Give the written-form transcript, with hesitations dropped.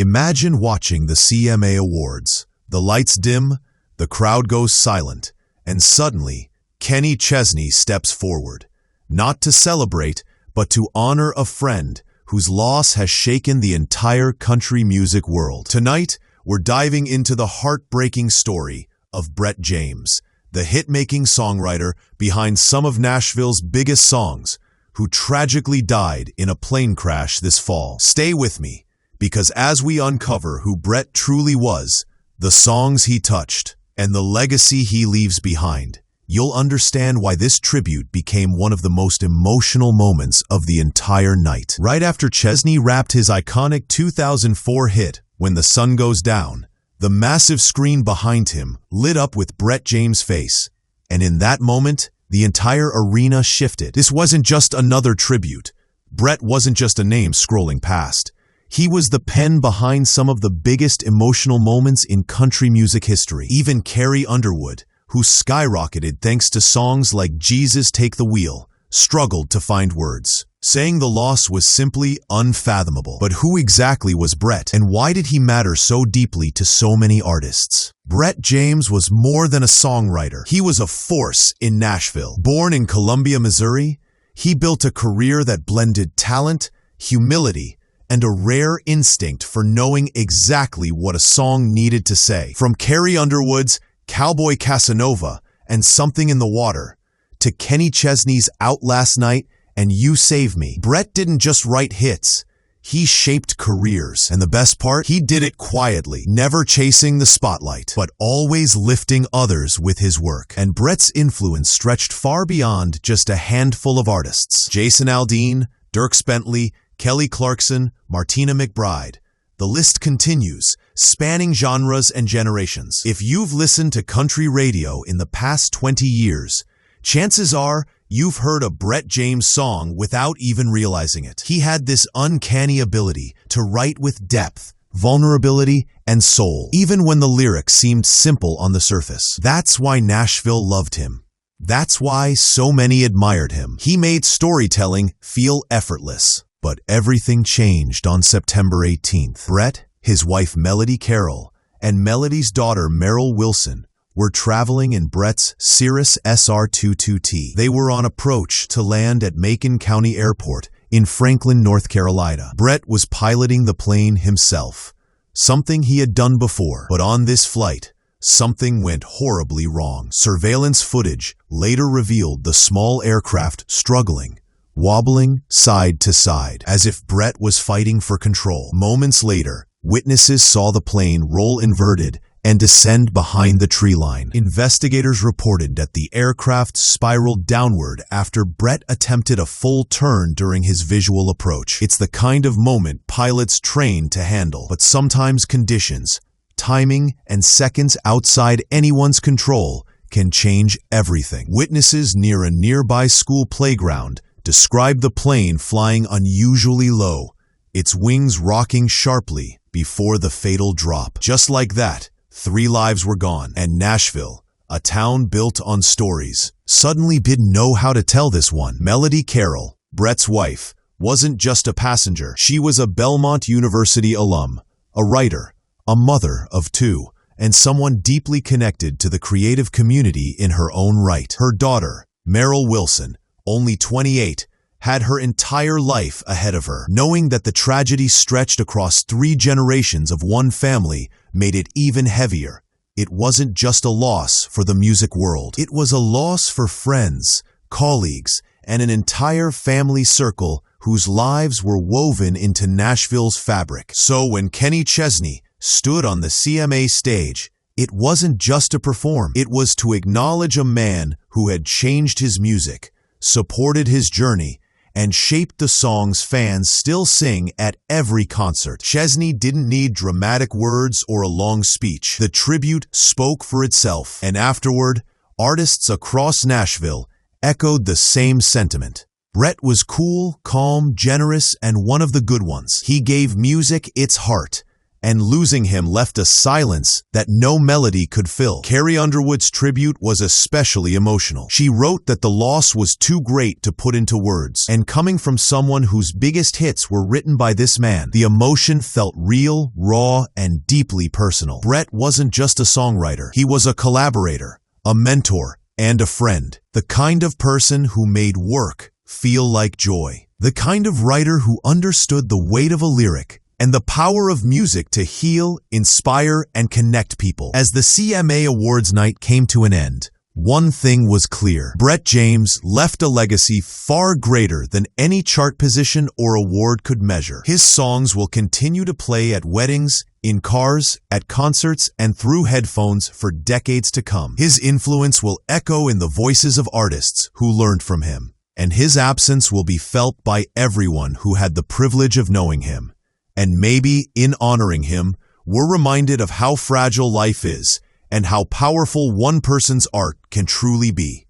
Imagine watching the CMA Awards. The lights dim, the crowd goes silent, and suddenly, Kenny Chesney steps forward. Not to celebrate, but to honor a friend whose loss has shaken the entire country music world. Tonight, we're diving into the heartbreaking story of Brett James, the hit-making songwriter behind some of Nashville's biggest songs, who tragically died in a plane crash this fall. Stay with me, because as we uncover who Brett truly was, the songs he touched, and the legacy he leaves behind, you'll understand why this tribute became one of the most emotional moments of the entire night. Right after Chesney rapped his iconic 2004 hit, When the Sun Goes Down, the massive screen behind him lit up with Brett James' face, and in that moment, the entire arena shifted. This wasn't just another tribute. Brett wasn't just a name scrolling past. He was the pen behind some of the biggest emotional moments in country music history. Even Carrie Underwood, who skyrocketed thanks to songs like Jesus Take the Wheel, struggled to find words, saying the loss was simply unfathomable. But who exactly was Brett, and why did he matter so deeply to so many artists? Brett James was more than a songwriter. He was a force in Nashville. Born in Columbia, Missouri, he built a career that blended talent, humility, and a rare instinct for knowing exactly what a song needed to say. From Carrie Underwood's Cowboy Casanova and Something in the Water, to Kenny Chesney's Out Last Night and You Save Me, Brett didn't just write hits, he shaped careers. And the best part, he did it quietly, never chasing the spotlight, but always lifting others with his work. And Brett's influence stretched far beyond just a handful of artists. Jason Aldean, Dierks Bentley, Kelly Clarkson, Martina McBride. The list continues, spanning genres and generations. If you've listened to country radio in the past 20 years, chances are you've heard a Brett James song without even realizing it. He had this uncanny ability to write with depth, vulnerability, and soul, even when the lyrics seemed simple on the surface. That's why Nashville loved him. That's why so many admired him. He made storytelling feel effortless. But everything changed on September 18th. Brett, his wife Melody Carroll, and Melody's daughter Merrill Wilson were traveling in Brett's Cirrus SR-22T. They were on approach to land at Macon County Airport in Franklin, North Carolina. Brett was piloting the plane himself, something he had done before. But on this flight, something went horribly wrong. Surveillance footage later revealed the small aircraft struggling, wobbling side to side, as if Brett was fighting for control. Moments later, witnesses saw the plane roll inverted and descend behind the tree line. Investigators reported that the aircraft spiraled downward after Brett attempted a full turn during his visual approach. It's the kind of moment pilots train to handle, but sometimes conditions, timing, and seconds outside anyone's control can change everything. Witnesses near a nearby school playground described the plane flying unusually low, its wings rocking sharply before the fatal drop. Just like that, 3 lives were gone, and Nashville, a town built on stories, suddenly didn't know how to tell this one. Melody Carroll, Brett's wife, wasn't just a passenger. She was a Belmont University alum, a writer, a mother of 2, and someone deeply connected to the creative community in her own right. Her daughter, Merrill Wilson, only 28, had her entire life ahead of her. Knowing that the tragedy stretched across 3 generations of one family made it even heavier. It wasn't just a loss for the music world. It was a loss for friends, colleagues, and an entire family circle whose lives were woven into Nashville's fabric. So when Kenny Chesney stood on the CMA stage, it wasn't just to perform. It was to acknowledge a man who had changed his music, supported his journey, and shaped the songs fans still sing at every concert. Chesney didn't need dramatic words or a long speech. The tribute spoke for itself, and afterward, artists across Nashville echoed the same sentiment. Brett was cool, calm, generous, and one of the good ones. He gave music its heart, and losing him left a silence that no melody could fill. Carrie Underwood's tribute was especially emotional. She wrote that the loss was too great to put into words, and coming from someone whose biggest hits were written by this man, the emotion felt real, raw, and deeply personal. Brett wasn't just a songwriter. He was a collaborator, a mentor, and a friend. The kind of person who made work feel like joy. The kind of writer who understood the weight of a lyric and the power of music to heal, inspire, and connect people. As the CMA Awards night came to an end, one thing was clear. Brett James left a legacy far greater than any chart position or award could measure. His songs will continue to play at weddings, in cars, at concerts, and through headphones for decades to come. His influence will echo in the voices of artists who learned from him, and his absence will be felt by everyone who had the privilege of knowing him. And maybe, in honoring him, we're reminded of how fragile life is and how powerful one person's art can truly be.